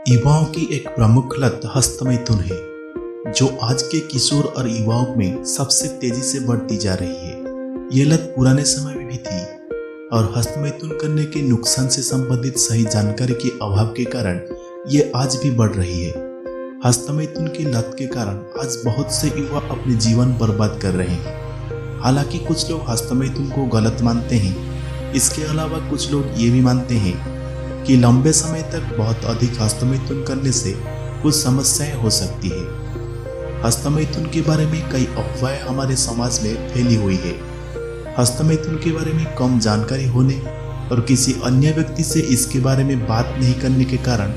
युवाओं की एक प्रमुख लत हस्तमैथुन है, जो आज के किशोर और युवाओं में सबसे तेजी से बढ़ती जा रही है। ये लत पुराने समय में भी थी और हस्तमैथुन करने के नुकसान से संबंधित सही जानकारी के अभाव के कारण ये आज भी बढ़ रही है। हस्तमैथुन की लत के कारण आज बहुत से युवा अपने जीवन बर्बाद कर रहे हैं। हालांकि कुछ लोग हस्तमैथुन को गलत मानते हैं। इसके अलावा कुछ लोग ये भी मानते हैं कि लंबे समय तक बहुत अधिक हस्तमैथुन करने से कुछ समस्याएं हो सकती है। हस्तमैथुन के बारे में कई अफवाहें हमारे समाज में फैली हुई है। हस्तमैथुन के बारे में कम जानकारी होने और किसी अन्य व्यक्ति से इसके बारे में बात नहीं करने के कारण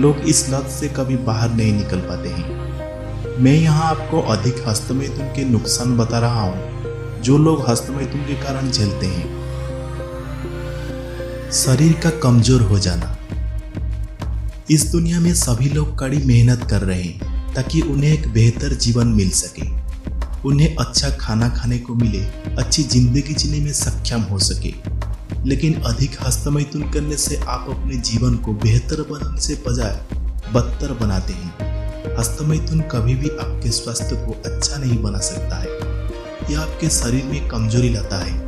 लोग इस लत से कभी बाहर नहीं निकल पाते हैं। मैं यहाँ आपको अधिक हस्तमैथुन के नुकसान बता रहा हूँ जो लोग हस्तमैथुन के कारण झेलते हैं। शरीर का कमजोर हो जाना। इस दुनिया में सभी लोग कड़ी मेहनत कर रहे हैं ताकि उन्हें एक बेहतर जीवन मिल सके, उन्हें अच्छा खाना खाने को मिले, अच्छी जिंदगी जीने में सक्षम हो सके। लेकिन अधिक हस्तमैथुन करने से आप अपने जीवन को बेहतर बनाने से बजाय बदतर बनाते हैं। हस्तमैथुन कभी भी आपके स्वास्थ्य को अच्छा नहीं बना सकता है, यह आपके शरीर में कमजोरी लाता है।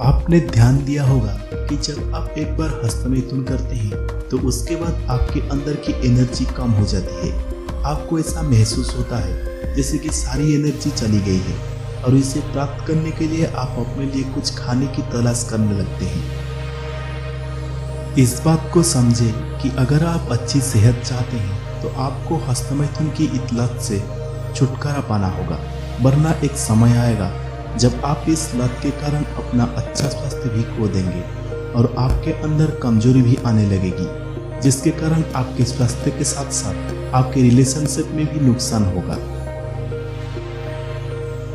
आपने ध्यान दिया होगा कि जब आप एक बार हस्तमैथुन करते हैं तो उसके बाद आपके अंदर की एनर्जी कम हो जाती है। आपको ऐसा महसूस होता है जैसे कि सारी एनर्जी चली गई है और इसे प्राप्त करने के लिए आप अपने लिए कुछ खाने की तलाश करने लगते हैं। इस बात को समझे कि अगर आप अच्छी सेहत चाहते हैं तो आपको हस्तमैथुन की इस लत से छुटकारा पाना होगा, वरना एक समय आएगा जब आप इस लत के कारण अपना अच्छा स्वास्थ्य भी खो देंगे और आपके अंदर कमजोरी भी आने लगेगी, जिसके कारण आपके स्वास्थ्य के साथ साथ आपके रिलेशनशिप में भी नुकसान होगा।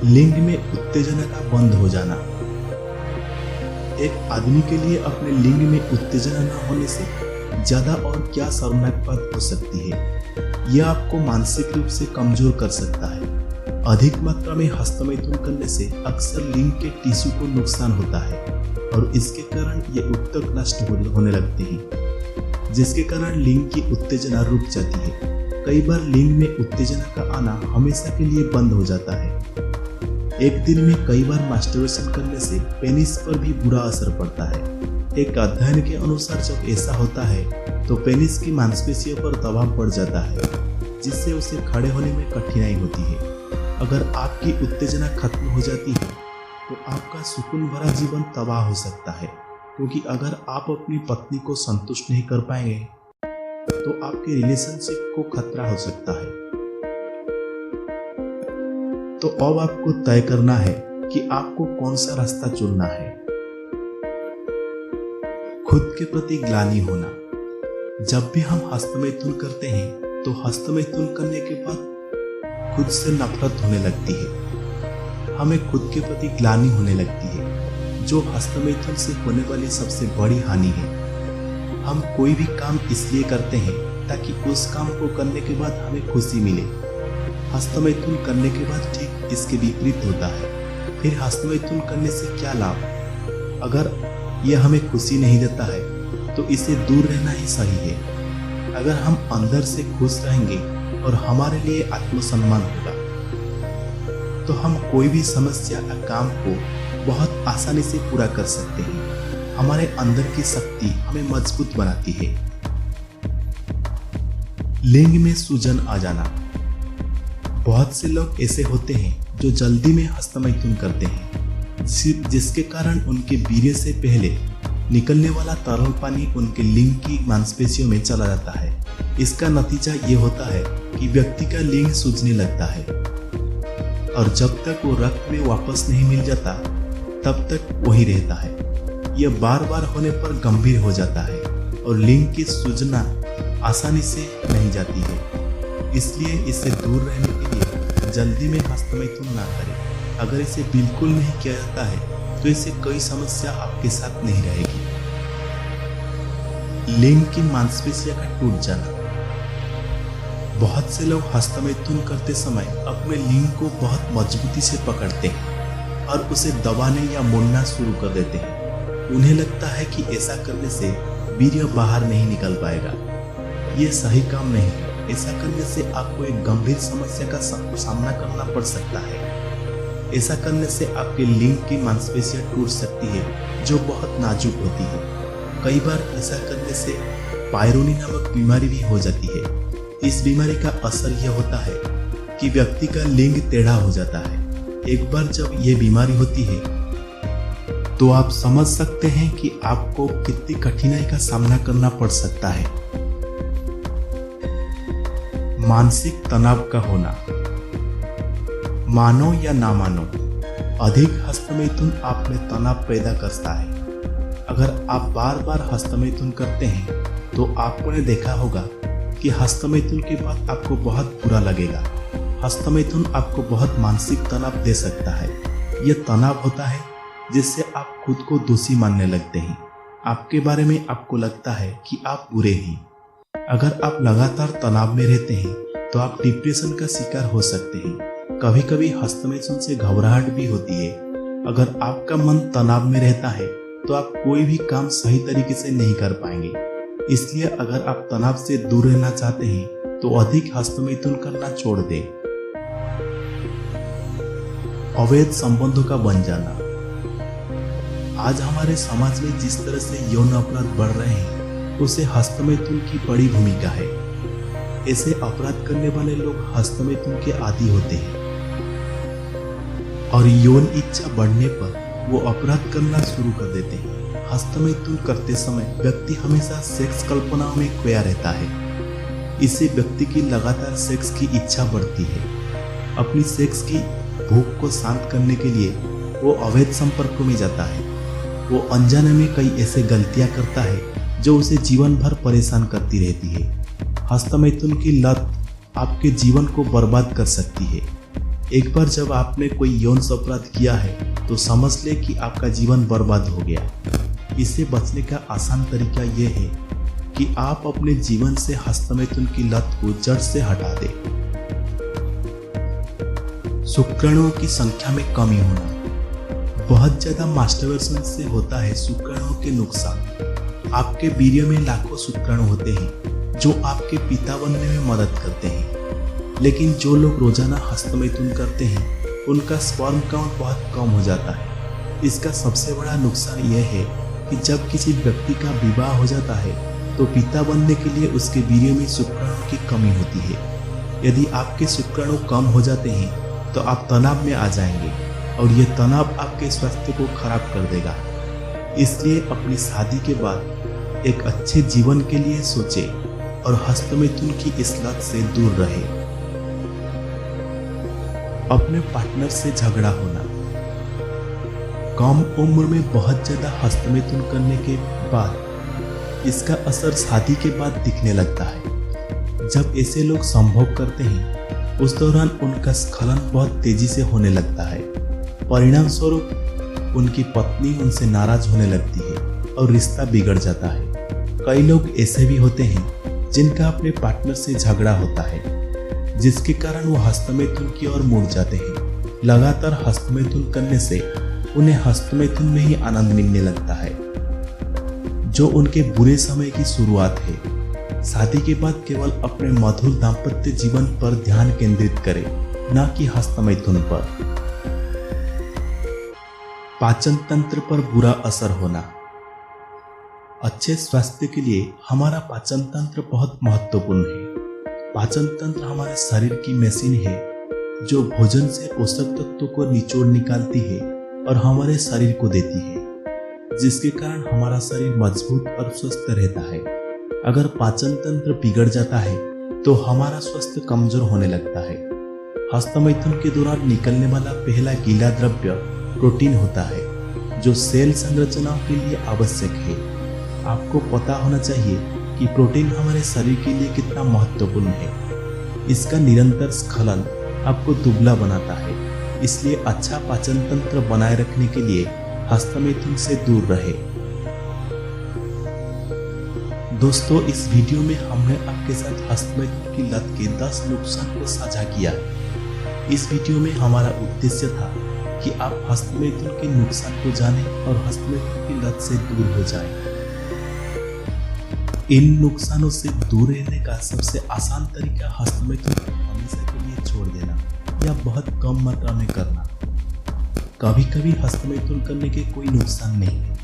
लिंग में उत्तेजना का बंद हो जाना। एक आदमी के लिए अपने लिंग में उत्तेजना न होने से ज्यादा और क्या शर्मनाक बात हो सकती है। यह आपको मानसिक रूप से कमजोर कर सकता है। अधिक मात्रा में हस्तमैथुन करने से अक्सर लिंग के टिश्यू को नुकसान होता है और इसके कारण ये ऊतक नष्ट होने लगते हैं, जिसके कारण लिंग की उत्तेजना रुक जाती है। कई बार लिंग में उत्तेजना का आना हमेशा के लिए बंद हो जाता है। एक दिन में कई बार मास्टरबेशन करने से पेनिस पर भी बुरा असर पड़ता है। एक अध्ययन के अनुसार जब ऐसा होता है तो पेनिस की मांसपेशियों पर दबाव पड़ जाता है, जिससे उसे खड़े होने में कठिनाई होती है। अगर आपकी उत्तेजना खत्म हो जाती है तो आपका सुकून भरा जीवन तबाह हो सकता है, क्योंकि अगर आप अपनी पत्नी को संतुष्ट नहीं कर पाएंगे तो आपके रिलेशनशिप को खतरा हो सकता है। तो अब आपको तय करना है कि आपको कौन सा रास्ता चुनना है। खुद के प्रति ग्लानि होना। जब भी हम हस्तमैथुन करते हैं तो हस्तमैथुन करने के बाद खुद से नफरत होने लगती है। हमें खुद के प्रति ग्लानि होने लगती है, जो हस्तमैथुन से होने वाली सबसे बड़ी हानि है। हम कोई भी काम इसलिए करते हैं ताकि उस काम को करने के बाद हमें खुशी मिले। हस्तमैथुन करने के बाद ठीक इसके विपरीत होता है। फिर हस्तमैथुन करने से क्या लाभ? अगर यह हमें खुशी नहीं देता है तो इसे दूर रहना ही सही है। अगर हम अंदर से खुश रहेंगे और हमारे लिए आत्मसम्मान होगा तो हम कोई भी समस्या या काम को बहुत आसानी से पूरा कर सकते हैं। हमारे अंदर की शक्ति हमें मजबूत बनाती है। लिंग में सूजन आ जाना। बहुत से लोग ऐसे होते हैं जो जल्दी में हस्तमैथुन करते हैं, जिसके कारण उनके वीर्य से पहले निकलने वाला तरल पानी उनके लिंग की मांसपेशियों में चला जाता है। इसका नतीजा ये होता है कि व्यक्ति का लिंग सूजने लगता है और जब तक वो रक्त में वापस नहीं मिल जाता तब तक वही रहता है। यह बार बार होने पर गंभीर हो जाता है और लिंग की सूजना आसानी से नहीं जाती है। इसलिए इससे दूर रहने के लिए जल्दी में हस्तमैथुन ना करें। अगर इसे बिल्कुल नहीं किया जाता है तो इससे कोई समस्या आपके साथ नहीं रहेगी। लिंग की मांसपेशियों का टूट जाना। बहुत से लोग हस्तमैथुन करते समय अपने लिंग को बहुत मजबूती से पकड़ते हैं और उसे दबाने या मोड़ना शुरू कर देते हैं। उन्हें लगता है कि ऐसा करने से वीर्य बाहर नहीं निकल पाएगा, ये सही काम नहीं है। ऐसा करने से आपको एक गंभीर समस्या का सामना करना पड़ सकता है। ऐसा करने से आपके लिंग की मांसपेशियां टूट सकती है जो बहुत नाजुक होती है। कई बार ऐसा करने से पायरोनी नामक बीमारी भी हो जाती है। इस बीमारी का असर यह होता है कि व्यक्ति का लिंग टेढ़ा हो जाता है। एक बार जब यह बीमारी होती है तो आप समझ सकते हैं कि आपको कितनी कठिनाई का सामना करना पड़ सकता है। मानसिक तनाव का होना। मानो या ना मानो, अधिक हस्तमैथुन आप में तनाव पैदा करता है। अगर आप बार बार हस्तमैथुन करते हैं तो आपने देखा होगा कि हस्तमैथुन के बाद आपको बहुत बुरा लगेगा। हस्तमैथुन आपको बहुत मानसिक तनाव दे सकता है। यह तनाव होता है जिससे आप खुद को दोषी मानने लगते हैं। आपके बारे में आपको लगता है कि आप बुरे हैं। अगर आप लगातार तनाव में रहते हैं तो आप डिप्रेशन का शिकार हो सकते हैं। कभी कभी हस्तमैथुन से घबराहट भी होती है। अगर आपका मन तनाव में रहता है तो आप कोई भी काम सही तरीके से नहीं कर पाएंगे। इसलिए अगर आप तनाव से दूर रहना चाहते हैं तो अधिक हस्तमैथुन करना छोड़ दें। अवैध संबंधों का बन जाना। आज हमारे समाज में जिस तरह से यौन अपराध बढ़ रहे हैं उसे हस्तमैथुन की बड़ी भूमिका है। ऐसे अपराध करने वाले लोग हस्तमैथुन के आदी होते हैं और यौन इच्छा बढ़ने पर वो अपराध करना शुरू कर देते हैं। हस्तमैथुन करते समय व्यक्ति हमेशा सेक्स कल्पनाओं में खोया रहता है। इससे व्यक्ति की लगातार सेक्स की इच्छा बढ़ती है। अपनी सेक्स की भूख को शांत करने के लिए वो अवैध संपर्कों में जाता है। वो अनजाने में कई ऐसे गलतियां करता है जो उसे जीवन भर परेशान करती रहती है। हस्तमैथुन की लत आपके जीवन को बर्बाद कर सकती है। एक बार जब आपने कोई यौन अपराध किया है तो समझ ले कि आपका जीवन बर्बाद हो गया। इससे बचने का आसान तरीका यह है कि आप अपने जीवन से हस्तमैथुन की लत को जड़ से हटा दें। शुक्राणुओं की संख्या में कमी होना। बहुत ज्यादा मास्टरबेशन से होता है शुक्राणुओं के नुकसान। आपके वीर्य में लाखों शुक्राणु होते हैं जो आपके पिता बनने में मदद करते हैं। लेकिन जो लोग रोजाना हस्तमैथुन करते हैं उनका स्पर्म काउंट बहुत कम हो जाता है। इसका सबसे बड़ा नुकसान यह है कि जब किसी व्यक्ति का विवाह हो जाता है तो पिता बनने के लिए उसके वीर्य में शुक्राणु की कमी होती है। यदि आपके शुक्राणु कम हो जाते हैं तो आप तनाव में आ जाएंगे और यह तनाव आपके स्वास्थ्य को खराब कर देगा। इसलिए अपनी शादी के बाद एक अच्छे जीवन के लिए सोचें और हस्तमैथुन की इस लत से दूर रहें। अपने पार्टनर से झगड़ा होना। कम उम्र में बहुत ज्यादा हस्तमैथुन करने के बाद इसका असर शादी के बाद दिखने लगता है। जब ऐसे लोग संभोग करते हैं उस दौरान उनका स्खलन बहुत तेजी से होने लगता है। परिणाम स्वरूप उनकी पत्नी उनसे नाराज होने लगती है और रिश्ता बिगड़ जाता है। कई लोग ऐसे भी होते हैं जिनका अपने पार्टनर से झगड़ा होता है जिसके कारण वो हस्तमैथुन की ओर मुड़ जाते हैं। लगातार हस्तमैथुन करने से उन्हें हस्तमैथुन में ही आनंद मिलने लगता है जो उनके बुरे समय की शुरुआत है। शादी के बाद केवल अपने मधुर दाम्पत्य जीवन पर ध्यान केंद्रित करें, न कि हस्तमैथुन पर। पाचन तंत्र पर बुरा असर होना। अच्छे स्वास्थ्य के लिए हमारा पाचन तंत्र बहुत महत्वपूर्ण है। पाचन तंत्र हमारे शरीर की मशीन है जो भोजन से पोषक तत्वों को निचोड़ निकालती है और हमारे शरीर को देती है, जिसके कारण हमारा शरीर मजबूत और स्वस्थ रहता है। अगर पाचन तंत्र बिगड़ जाता है तो हमारा स्वास्थ्य कमजोर होने लगता है। हस्तमैथुन के दौरान निकलने वाला पहला गीला द्रव्य प्रोटीन होता है जो सेल संरचनाओं के लिए आवश्यक है। आपको पता होना चाहिए कि प्रोटीन हमारे शरीर के लिए कितना महत्वपूर्ण है। इसका निरंतर स्खलन आपको दुबला बनाता है। इसलिए अच्छा पाचन तंत्र बनाए रखने के लिए हस्तमैथुन से दूर रहे। दोस्तों, इस वीडियो में हमने आपके साथ हस्तमैथुन की लत के 10 नुकसान को साझा किया। इस वीडियो में हमारा उद्देश्य था कि आप हस्तमैथुन के नुकसान को जानें और हस्तमैथुन की लत से दूर हो जाएं। इन नुकसानों से दूर रहने का सबसे आसान तरीका हस्तमैथुन को हमेशा के लिए छोड़ देना या बहुत कम मात्रा में करना। कभी कभी हस्तमैथुन करने के कोई नुकसान नहीं है,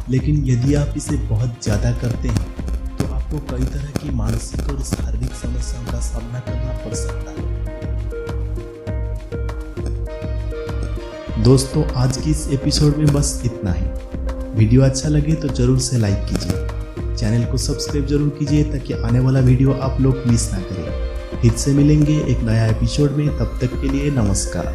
लेकिन यदि आप इसे बहुत ज़्यादा करते हैं तो आपको कई तरह की मानसिक और शारीरिक समस्याओं का सामना करना पड़ सकता है। दोस्तों, आज की इस एपिसोड में बस इतना ही। वीडियो अच्छा लगे तो जरूर से लाइक कीजिए, चैनल को सब्सक्राइब जरूर कीजिए ताकि आने वाला वीडियो आप लोग मिस ना करें। फिर से मिलेंगे एक नया एपिसोड में, तब तक के लिए नमस्कार।